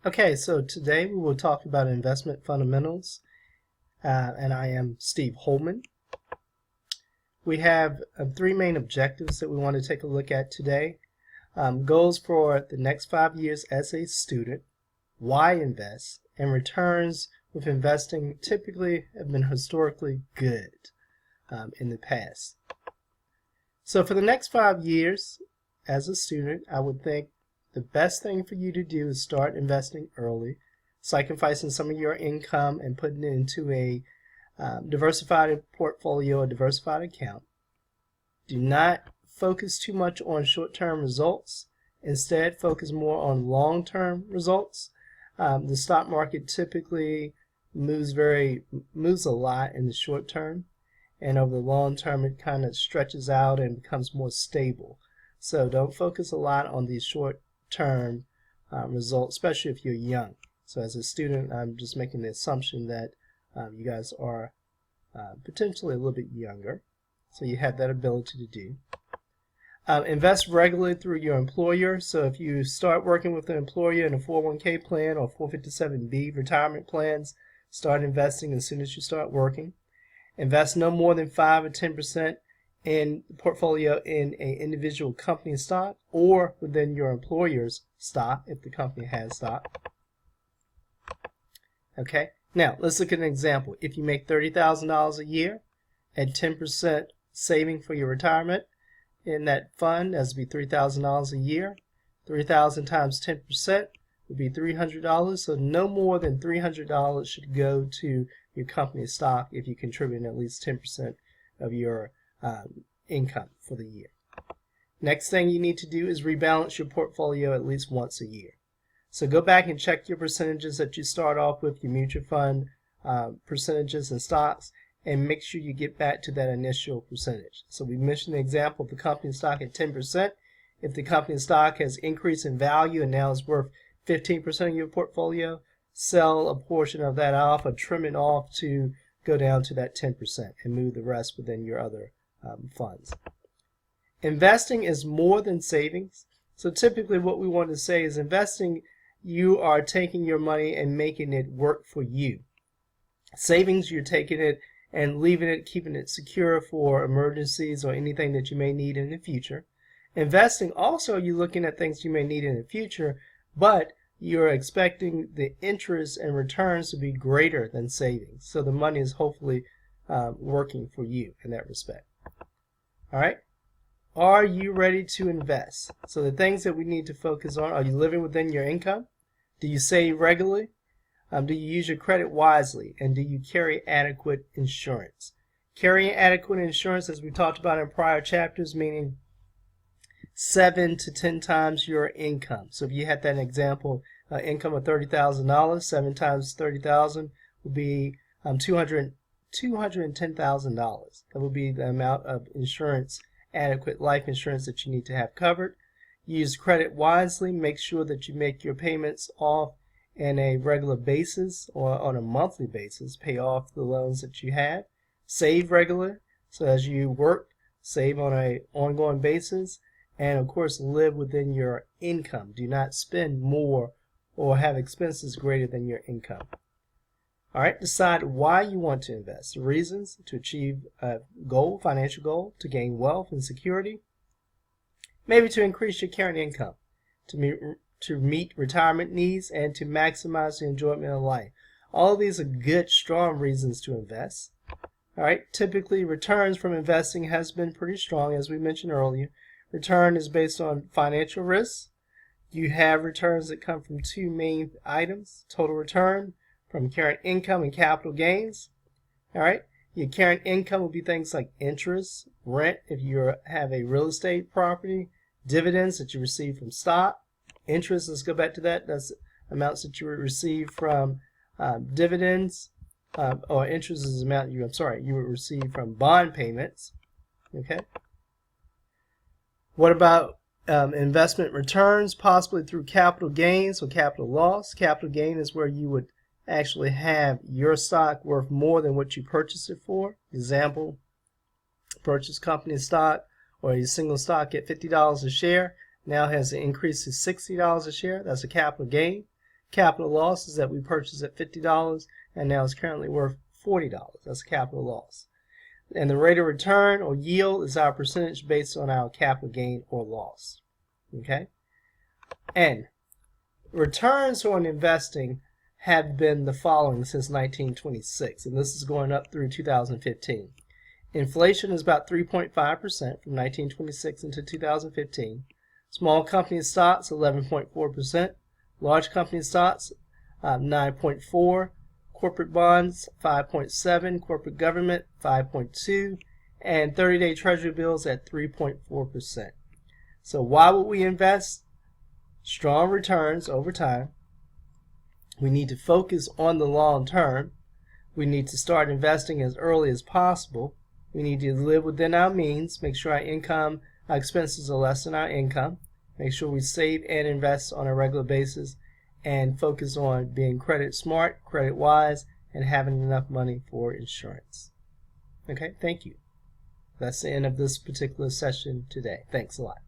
Okay, so today we will talk about investment fundamentals, and I am Steve Holman. We have three main objectives that we want to take a look at today. Goals for the next 5 years as a student, why invest, and returns with investing typically have been historically good in the past. So for the next 5 years as a student, I would think the best thing for you to do is start investing early, sacrificing some of your income and putting it into a diversified portfolio, a diversified account. Do not focus too much on short-term results. Instead, focus more on long-term results. The stock market typically moves a lot in the short term, and over the long term it kind of stretches out and becomes more stable. So don't focus a lot on these short-term results, especially if you're young. So as a student, I'm just making the assumption that you guys are potentially a little bit younger, so you have that ability to do. Invest regularly through your employer. So if you start working with an employer in a 401k plan or 457B retirement plans, start investing as soon as you start working. Invest no more than 5 or 10% in the portfolio in an individual company stock or within your employer's stock if the company has stock. Okay, now let's look at an example. If you make $30,000 a year at 10% saving for your retirement in that fund, that would be $3,000 a year. 3,000 times 10% would be $300. So no more than $300 should go to your company stock if you contribute at least 10% of your income for the year. Next thing you need to do is rebalance your portfolio at least once a year. So go back and check your percentages that you start off with, your mutual fund percentages and stocks, and make sure you get back to that initial percentage. So we mentioned the example of the company stock at 10%. If the company stock has increased in value and now is worth 15% of your portfolio, sell a portion of that off or trim it off to go down to that 10% and move the rest within your other funds. Investing is more than savings. So typically what we want to say is investing, you are taking your money and making it work for you. Savings, you're taking it and leaving it, keeping it secure for emergencies or anything that you may need in the future. Investing, also you're looking at things you may need in the future, but you're expecting the interest and returns to be greater than savings. So the money is hopefully working for you in that respect. All right. Are you ready to invest? So the things that we need to focus on: are you living within your income? Do you save regularly? Do you use your credit wisely? And do you carry adequate insurance? Carrying adequate insurance, as we talked about in prior chapters, meaning 7 to 10 times your income. So if you had that example, income of $30,000, 7 times 30,000 would be $210,000. That would be the amount of insurance, adequate life insurance that you need to have covered. Use credit wisely. Make sure that you make your payments off on a regular basis or on a monthly basis. Pay off the loans that you have. Save regularly. So as you work, save on an ongoing basis. And of course, live within your income. Do not spend more or have expenses greater than your income. All right, decide why you want to invest. The reasons: to achieve a goal, financial goal, to gain wealth and security, maybe to increase your current income, to meet retirement needs, and to maximize the enjoyment of life. All of these are good, strong reasons to invest. All right, typically returns from investing has been pretty strong, as we mentioned earlier. Return is based on financial risks. You have returns that come from two main items: total return from current income and capital gains. All right, your current income will be things like interest, rent if you have a real estate property, dividends that you receive from stock. Interest, let's go back to that. That's amounts that you would receive from dividends, or interest is the amount you would receive from bond payments. Okay. What about investment returns, possibly through capital gains or capital loss? Capital gain is where you would actually have your stock worth more than what you purchased it for. Example, purchase company stock or a single stock at $50 a share, now has an increase to $60 a share. That's a capital gain. Capital loss is that we purchased at $50 and now it's currently worth $40. That's a capital loss. And the rate of return or yield is our percentage based on our capital gain or loss. Okay? And returns on investing have been the following since 1926, and this is going up through 2015. Inflation is about 3.5% from 1926 into 2015. Small company stocks, 11.4%. Large company stocks, 9.4%. Corporate bonds, 5.7%. Corporate government, 5.2%. And 30-day Treasury bills at 3.4%. So why would we invest? Strong returns over time. We need to focus on the long term. We need to start investing as early as possible. We need to live within our means, make sure our expenses are less than our income, make sure we save and invest on a regular basis, and focus on being credit smart, credit wise, and having enough money for insurance. Okay, thank you. That's the end of this particular session today. Thanks a lot.